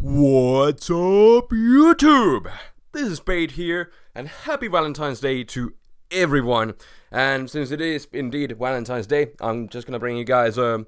What's up, YouTube? This is Spade here, and happy Valentine's Day to everyone. And since it is indeed Valentine's Day, I'm just gonna bring you guys a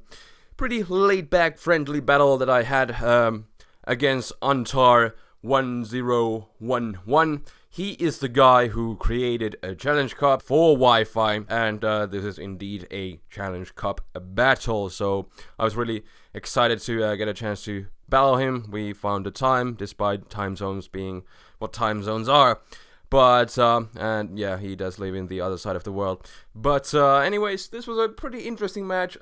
pretty laid-back, friendly battle that I had against Antar 1011. He is the guy who created a challenge cup for Wi-Fi, and this is indeed a challenge cup battle. So I was really excited to get a chance to battle him. We found the time, despite time zones being what time zones are. But, and yeah, he does live in the other side of the world. But, anyways, this was a pretty interesting match.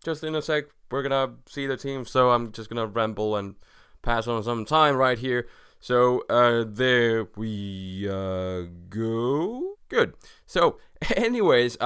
Just in a sec, we're gonna see the team, so I'm just gonna ramble and pass on some time right here. So, there we go. Good. So, anyways,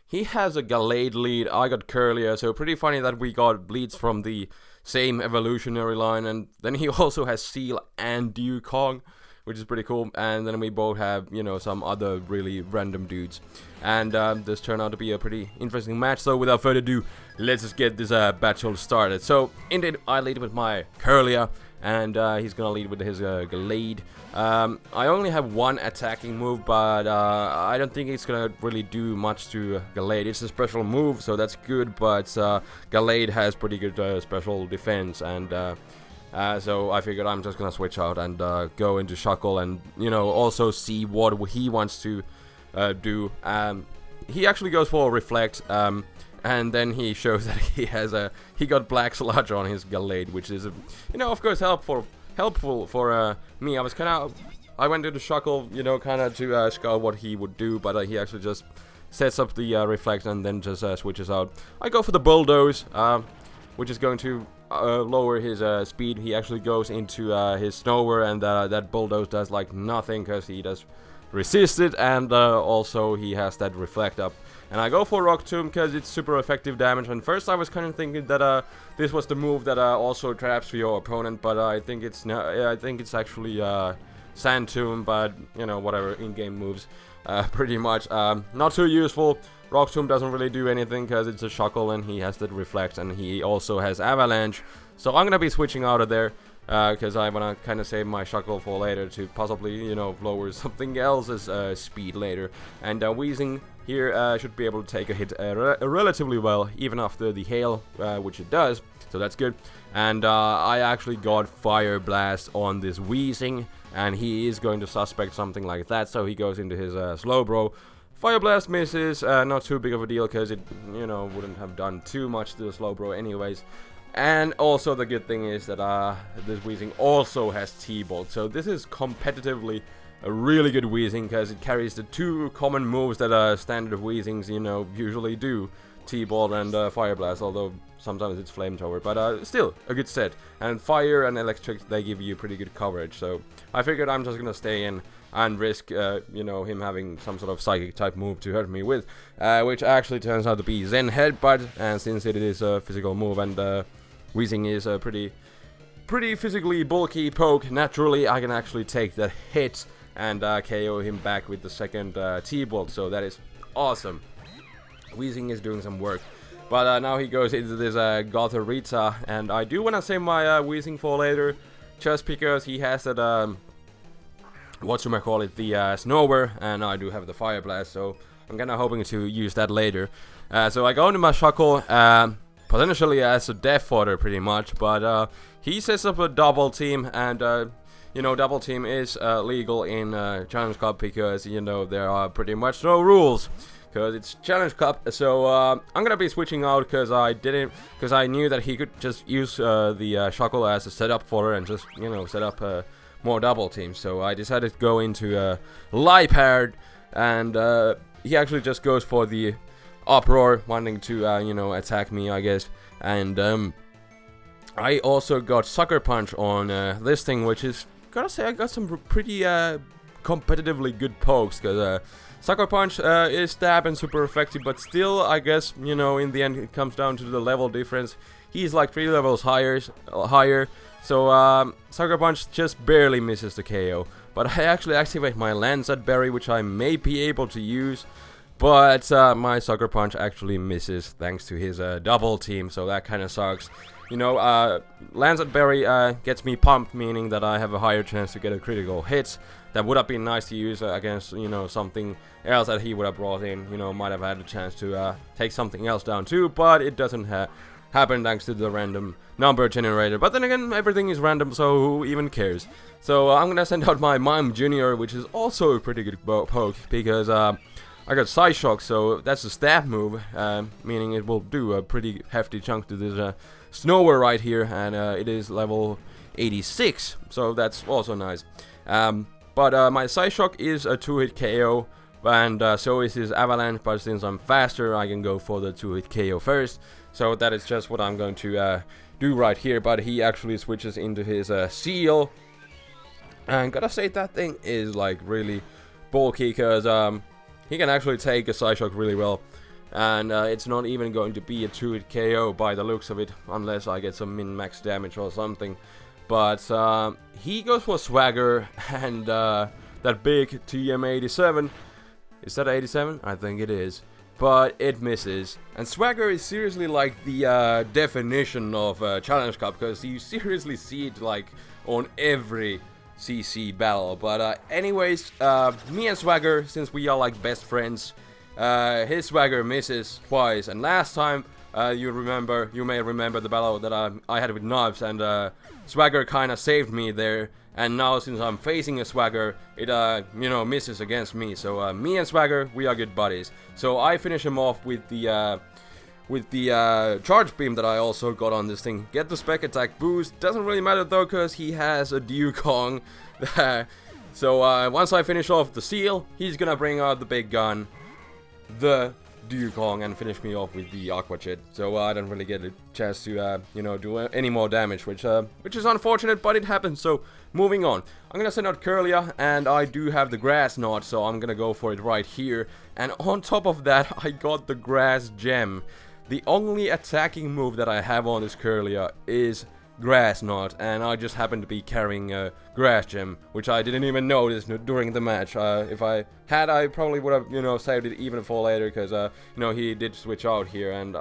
he has a Gallade lead, I got Curlier, so pretty funny that we got leads from the same evolutionary line, and then he also has Seel and Dukong, which is pretty cool, and then we both have, you know, some other really random dudes, and this turned out to be a pretty interesting match. So without further ado, let's just get this battle started. So indeed, I lead with my Curlier, and he's gonna lead with his Gallade. I only have one attacking move, but I don't think it's gonna really do much to Gallade. It's a special move, so that's good, but Gallade has pretty good special defense, and so I figured I'm just gonna switch out and go into Shuckle and, you know, also see what he wants to do. He actually goes for Reflect, and then he shows that he got Black Sludge on his Gallade, which is, you know, of course helpful for me. I went into Shuckle, you know, kind of to scout what he would do, but he actually just sets up the Reflect and then just switches out. I go for the Bulldoze, which is going to lower his speed. He actually goes into his Snower, and that Bulldoze does like nothing because he does resist it, and also he has that Reflect up. And I go for Rock Tomb because it's super effective damage. And first I was kind of thinking that this was the move that also traps for your opponent, but I think it's I think it's actually Sand Tomb, but you know, whatever, in-game moves, pretty much not too useful. Rock Tomb doesn't really do anything because it's a Shuckle and he has that Reflect, and he also has Avalanche. So I'm gonna be switching out of there because I wanna kind of save my Shuckle for later to possibly, you know, lower something else's speed later. And Weezing here should be able to take a hit relatively well, even after the hail, which it does, so that's good. And I actually got Fire Blast on this Weezing, and he is going to suspect something like that, so he goes into his Slowbro. Fire Blast misses, not too big of a deal, because it, you know, wouldn't have done too much to the Slowbro anyways. And also the good thing is that this Weezing also has T-Bolt, so this is competitively a really good Weezing, because it carries the two common moves that standard Weezings, you know, usually do. T-Bolt and Fire Blast, although sometimes it's Flamethrower, but still a good set. And Fire and Electric, they give you pretty good coverage, so I figured I'm just gonna stay in and risk, you know, him having some sort of Psychic type move to hurt me with, which actually turns out to be Zen Headbutt, and since it is a physical move and Weezing is a pretty physically bulky poke, naturally I can actually take that hit and KO him back with the second T-Bolt, so that is awesome. Weezing is doing some work. But now he goes into this Gothorita, and I do want to save my Weezing for later, just because he has that, whatchamacallit, the Snower, and I do have the Fire Blast, so I'm kind of hoping to use that later. So I go into my Shuckle, potentially as a death fodder pretty much, but he sets up a double team, and you know, double team is legal in Challenge Cup because, you know, there are pretty much no rules because it's Challenge Cup. So I'm gonna be switching out because I knew that he could just use the Shuckle as a setup fodder and just, you know, set up more double teams. So I decided to go into Liepard, and he actually just goes for the Uproar, wanting to you know, attack me, I guess. And I also got Sucker Punch on this thing, which is, gotta say, I got some pretty competitively good pokes, because Sucker Punch is stab and super effective, but still, I guess, you know, in the end it comes down to the level difference. He's like 3 levels higher, so Sucker Punch just barely misses the KO. But I actually activate my Lancet Berry, which I may be able to use, but my Sucker Punch actually misses thanks to his double team, so that kind of sucks. you know, Lancet Berry gets me pumped, meaning that I have a higher chance to get a critical hit. That would have been nice to use against, you know, something else that he would have brought in. You know, might have had a chance to take something else down too, but it doesn't happen thanks to the random number generator. But then again, everything is random, so who even cares? So I'm gonna send out my Mime Junior, which is also a pretty good poke, because I got Side Shock, so that's a stab move, meaning it will do a pretty hefty chunk to this Snower right here, and it is level 86, so that's also nice. But my Side Shock is a 2-hit KO, and so is his Avalanche, but since I'm faster, I can go for the 2-hit KO first. So that is just what I'm going to do right here, but he actually switches into his Seel. And gotta say, that thing is like really bulky, because he can actually take a Side Shock really well. And it's not even going to be a 2-hit KO by the looks of it, unless I get some min-max damage or something. But he goes for Swagger, and that big TM87. Is that 87? I think it is. But it misses. And Swagger is seriously like the definition of Challenge Cup, because you seriously see it like on every CC battle. But anyways, me and Swagger, since we are like best friends, his Swagger misses twice. And last time, you may remember the battle that I had with Knobs, and Swagger kind of saved me there. And now, since I'm facing a Swagger, it you know, misses against me. So me and Swagger, we are good buddies. So I finish him off with the charge beam that I also got on this thing. Get the spec attack boost. Doesn't really matter though, because he has a Dugong. So once I finish off the Seel, he's gonna bring out the big gun, the Dugong, and finish me off with the Aqua Jet. So I don't really get a chance to you know, do any more damage, which is unfortunate, but it happens. So moving on, I'm gonna send out Curlia, and I do have the Grass Knot, so I'm gonna go for it right here. And on top of that, I got the Grass Gem. The only attacking move that I have on this Curlia is Grass Knot, and I just happen to be carrying a Grass Gem, which I didn't even notice during the match. If I had, I probably would have, you know, saved it even for later, because you know, he did switch out here, and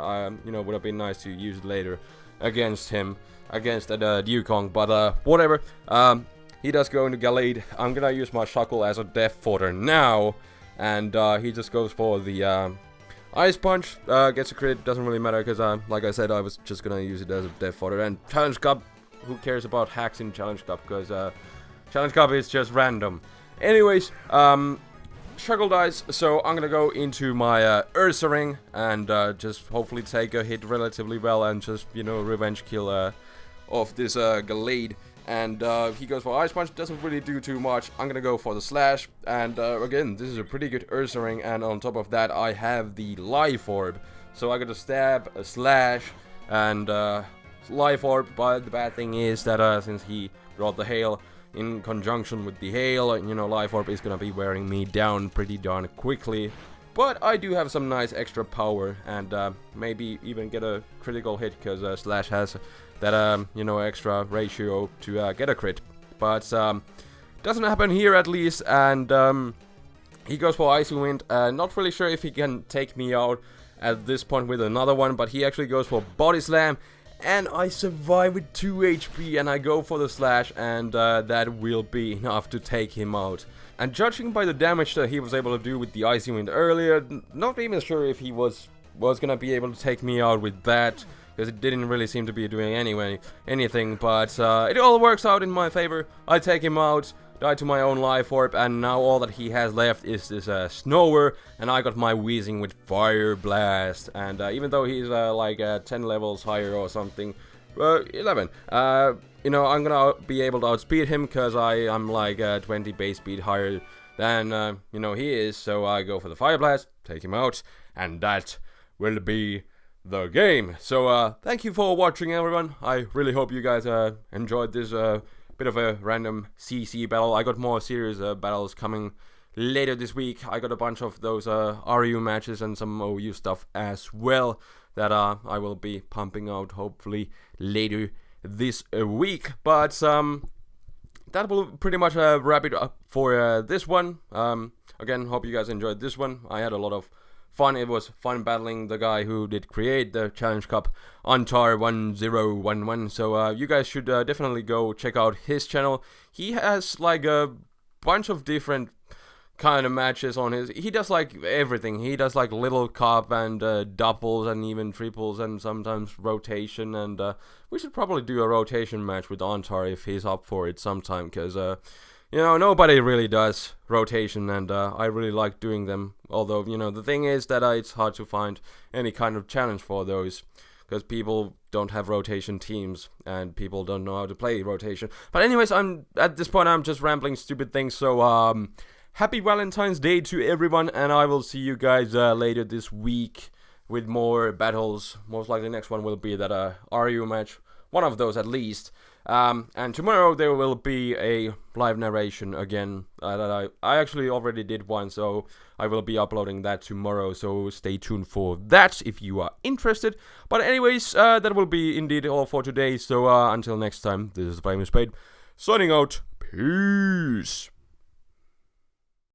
you know, would have been nice to use it later against him, against the Dugong. But whatever. He does go into Gallade. I'm gonna use my Shuckle as a Death Fodder now, and he just goes for the Ice Punch, gets a crit. Doesn't really matter, because like I said, I was just gonna use it as a Death Fodder. And Challenge Cup, who cares about hacks in Challenge Cup, because Challenge Cup is just random. Anyways, Shuckle dies, so I'm gonna go into my Ursa Ring, and just hopefully take a hit relatively well, and just, you know, revenge kill of this Gallade. And he goes for Ice Punch, doesn't really do too much. I'm gonna go for the Slash, and again, this is a pretty good Ursa Ring, and on top of that, I have the Life Orb. So I got a Stab, a Slash, and Life Orb, but the bad thing is that since he brought the Hail in conjunction with the Hail, you know, Life Orb is gonna be wearing me down pretty darn quickly. But I do have some nice extra power, and maybe even get a critical hit, because Slash has that you know, extra ratio to get a crit. But doesn't happen here at least, and he goes for Icy Wind. Not really sure if he can take me out at this point with another one, but he actually goes for Body Slam, and I survive with 2 HP, and I go for the Slash, and that will be enough to take him out. And judging by the damage that he was able to do with the Icy Wind earlier, not even sure if he was gonna be able to take me out with that, because it didn't really seem to be doing anything, but it all works out in my favor. I take him out, die to my own Life Orb, and now all that he has left is this Snower, and I got my Weezing with Fire Blast. And even though he's like 10 levels higher or something, 11, you know, I'm gonna be able to outspeed him, because I'm like 20 base speed higher than you know, he is. So I go for the Fire Blast, take him out, and that will be the game. So thank you for watching, everyone. I really hope you guys enjoyed this bit of a random CC battle. I got more serious battles coming later this week. I got a bunch of those RU matches and some OU stuff as well that I will be pumping out hopefully later this week. But that will pretty much wrap it up for this one. Again, hope you guys enjoyed this one. I had a lot of fun. It was fun battling the guy who did create the Challenge Cup, Antar 1011. So you guys should definitely go check out his channel. He has like a bunch of different kind of matches on his. He does like everything. He does like little cup and doubles and even triples and sometimes rotation. And we should probably do a rotation match with Antar if he's up for it sometime, because you know, nobody really does rotation, and I really like doing them. Although, you know, the thing is that it's hard to find any kind of challenge for those, because people don't have rotation teams and people don't know how to play rotation. But anyways, at this point I'm just rambling stupid things. So happy Valentine's Day to everyone, and I will see you guys later this week with more battles. Most likely next one will be that RU match, one of those at least. And tomorrow there will be a live narration again that I actually already did one, so I will be uploading that tomorrow, so stay tuned for that if you are interested. But anyways, that will be indeed all for today, so until next time, this is TheFlamingSpade signing out. Peace!